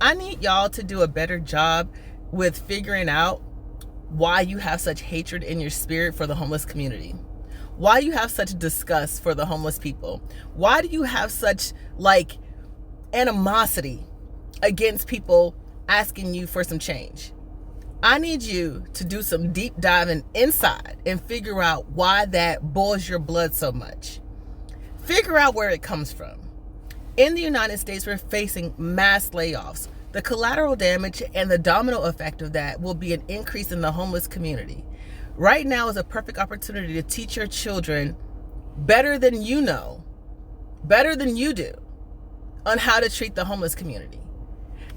I need y'all to do a better job with figuring out why you have such hatred in your spirit for the homeless community. Why you have such disgust for the homeless people. Why do you have such animosity against people asking you for some change? I need you to do some deep diving inside and figure out why that boils your blood so much. Figure out where it comes from. In the United States, we're facing mass layoffs. The collateral damage and the domino effect of that will be an increase in the homeless community. Right now is a perfect opportunity to teach your children better than you know, better than you do, on how to treat the homeless community.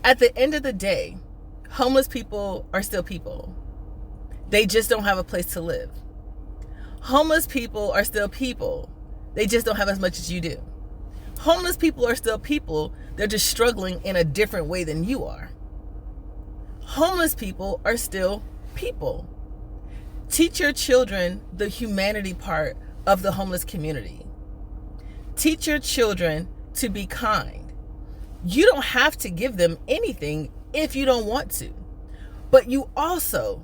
At the end of the day, homeless people are still people. They just don't have a place to live. Homeless people are still people. They just don't have as much as you do. Homeless people are still people. They're just struggling in a different way than you are. Homeless people are still people. Teach your children the humanity part of the homeless community. Teach your children to be kind. You don't have to give them anything if you don't want to. But you also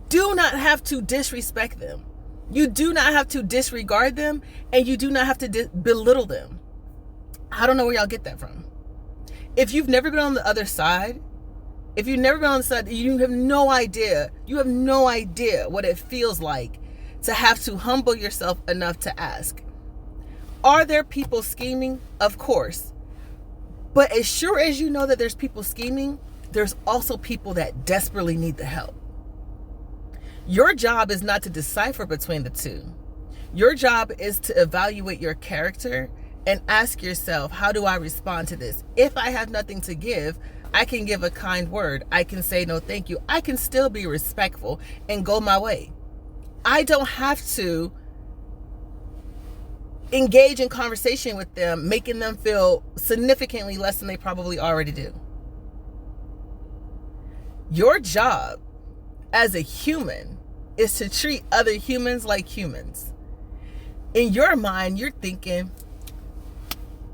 do not have to disrespect them. You do not have to disregard them, and you do not have to belittle them. I don't know where y'all get that from. If you've never been on the other side, you have no idea. You have no idea what it feels like to have to humble yourself enough to ask. Are there people scheming? Of course. But as sure as you know that there's people scheming, there's also people that desperately need the help. Your job is not to decipher between the two. Your job is to evaluate your character and ask yourself, how do I respond to this? If I have nothing to give, I can give a kind word. I can say no thank you. I can still be respectful and go my way. I don't have to engage in conversation with them, making them feel significantly less than they probably already do. Your job as a human is to treat other humans like humans. In your mind, you're thinking,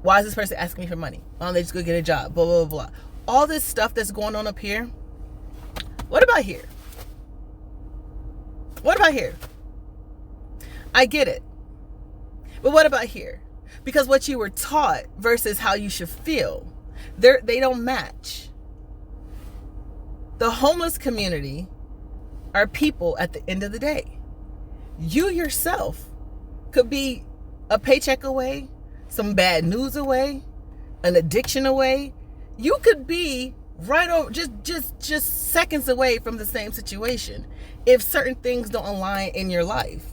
why is this person asking me for money? Why don't they just go get a job? Blah, blah, blah. All this stuff that's going on up here. What about here? What about here? I get it. But what about here? Because what you were taught versus how you should feel, they don't match. The homeless community are people at the end of the day. You yourself could be a paycheck away, some bad news away, an addiction away. You could be right over, just seconds away from the same situation if certain things don't align in your life.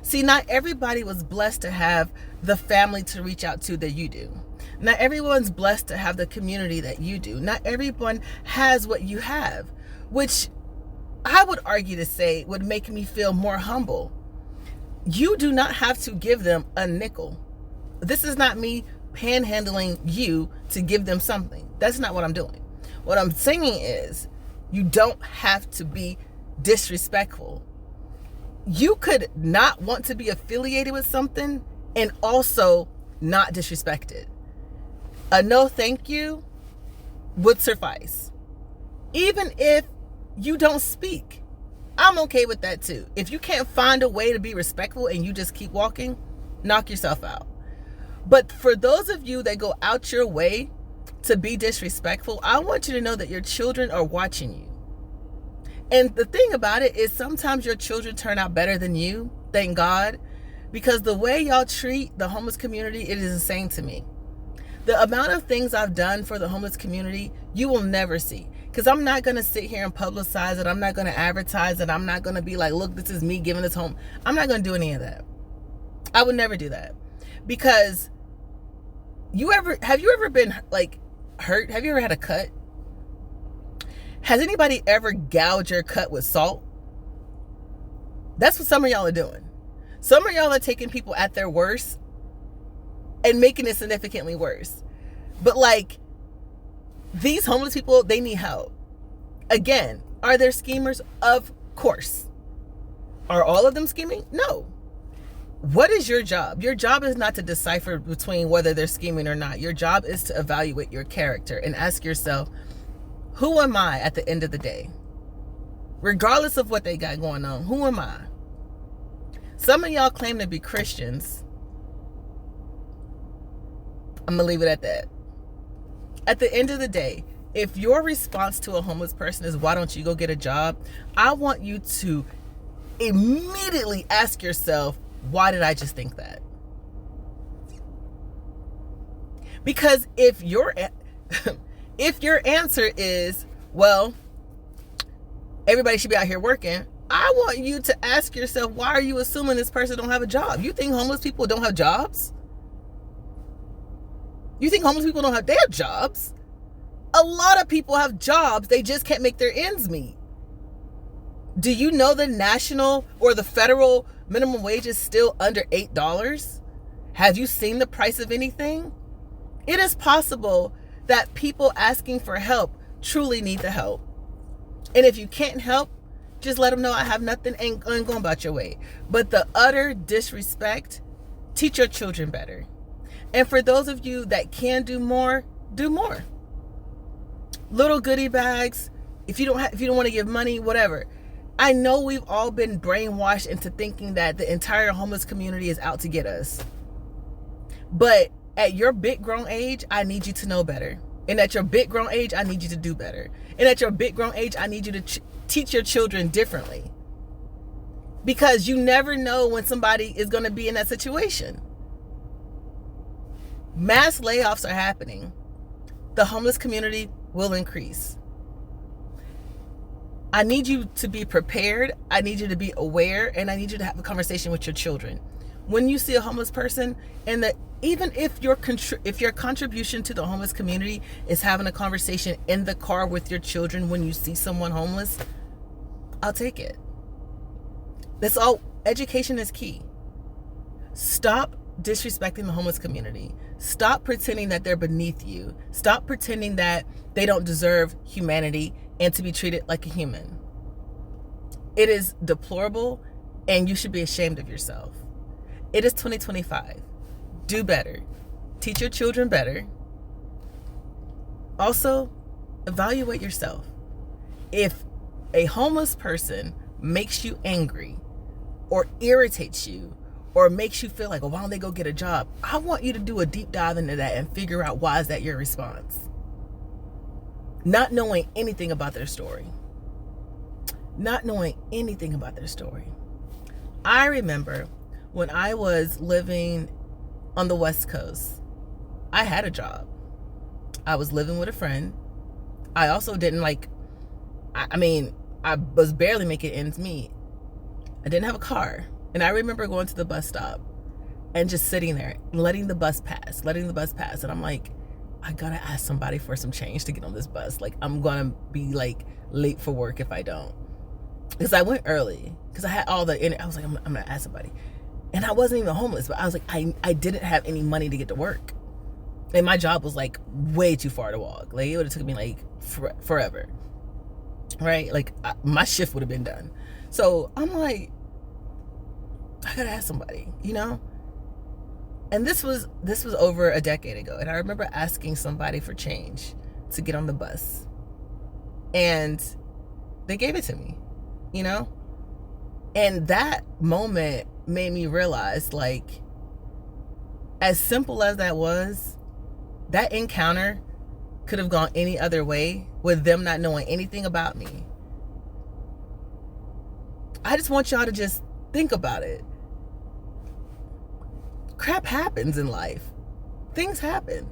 See, not everybody was blessed to have the family to reach out to that you do. Not everyone's blessed to have the community that you do. Not everyone has what you have, which I would argue to say would make me feel more humble. You do not have to give them a nickel. This is not me panhandling you to give them something. That's not what I'm doing. What I'm saying is, you don't have to be disrespectful. You could not want to be affiliated with something and also not disrespect it. A no thank you would suffice. Even if you don't speak, I'm okay with that too. If you can't find a way to be respectful and you just keep walking, knock yourself out. But for those of you that go out your way to be disrespectful, I want you to know that your children are watching you. And the thing about it is, sometimes your children turn out better than you, thank God, because the way y'all treat the homeless community, it is insane to me. The amount of things I've done for the homeless community, you will never see. Because I'm not going to sit here and publicize it. I'm not going to advertise it. I'm not going to be like, look, this is me giving this home. I'm not going to do any of that. I would never do that. Because have you ever been like hurt? Have you ever had a cut? Has anybody ever gouged your cut with salt? That's what some of y'all are doing. Some of y'all are taking people at their worst and making it significantly worse. But like, these homeless people, they need help. Again, are there schemers? Of course. Are all of them scheming? No. What is your job? Your job is not to decipher between whether they're scheming or not. Your job is to evaluate your character and ask yourself, Who am I at the end of the day? Regardless of what they got going on, who am I? Some of y'all claim to be Christians. I'm going to leave it at that. At the end of the day, if your response to a homeless person is, why don't you go get a job? I want you to immediately ask yourself, why did I just think that? Because if your answer is, well, everybody should be out here working, I want you to ask yourself, why are you assuming this person don't have a job? You think homeless people don't have jobs? You think homeless people don't have their jobs? A lot of people have jobs. They just can't make their ends meet. Do you know the national or the federal minimum wage is still under $8? Have you seen the price of anything? It is possible that people asking for help truly need the help. And if you can't help, just let them know I have nothing and go about your way. But the utter disrespect, teach your children better. And for those of you that can do more, do more. Little goodie bags. If you don't want to give money, whatever. I know we've all been brainwashed into thinking that the entire homeless community is out to get us. But at your big grown age, I need you to know better. And at your big grown age, I need you to do better. And at your big grown age, I need you to teach your children differently. Because you never know when somebody is going to be in that situation. Mass layoffs are happening. The homeless community will increase. I need you to be prepared. I need you to be aware, and I need you to have a conversation with your children. When you see a homeless person, and that even if your contribution to the homeless community is having a conversation in the car with your children when you see someone homeless, I'll take it. That's all. Education is key. Stop disrespecting the homeless community. Stop pretending that they're beneath you. Stop pretending that they don't deserve humanity and to be treated like a human. It is deplorable, and you should be ashamed of yourself. It is 2025. Do better. Teach your children better. Also, evaluate yourself. If a homeless person makes you angry or irritates you or makes you feel like, well, why don't they go get a job? I want you to do a deep dive into that and figure out, why is that your response? Not knowing anything about their story. Not knowing anything about their story. I remember when I was living on the West Coast, I had a job. I was living with a friend. I also didn't I was barely making ends meet. I didn't have a car. And I remember going to the bus stop and just sitting there, letting the bus pass. And I'm like, I gotta ask somebody for some change to get on this bus. Like, I'm gonna be like late for work if I don't. Because I went early. Because I had all I was like, I'm gonna ask somebody. And I wasn't even homeless, but I was like, I didn't have any money to get to work. And my job was like way too far to walk. Like, it would have took me like forever. Right? Like, my shift would have been done. So I'm like, I gotta ask somebody, you know? And this was over a decade ago. And I remember asking somebody for change to get on the bus. And they gave it to me, you know? And that moment made me realize, like, as simple as that was, that encounter could have gone any other way with them not knowing anything about me. I just want y'all to just think about it. Crap happens in life. Things happen.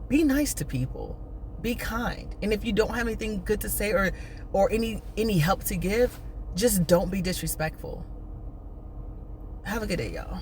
Be nice to people. Be kind. And if you don't have anything good to say or any help to give, just don't be disrespectful. Have a good day, y'all.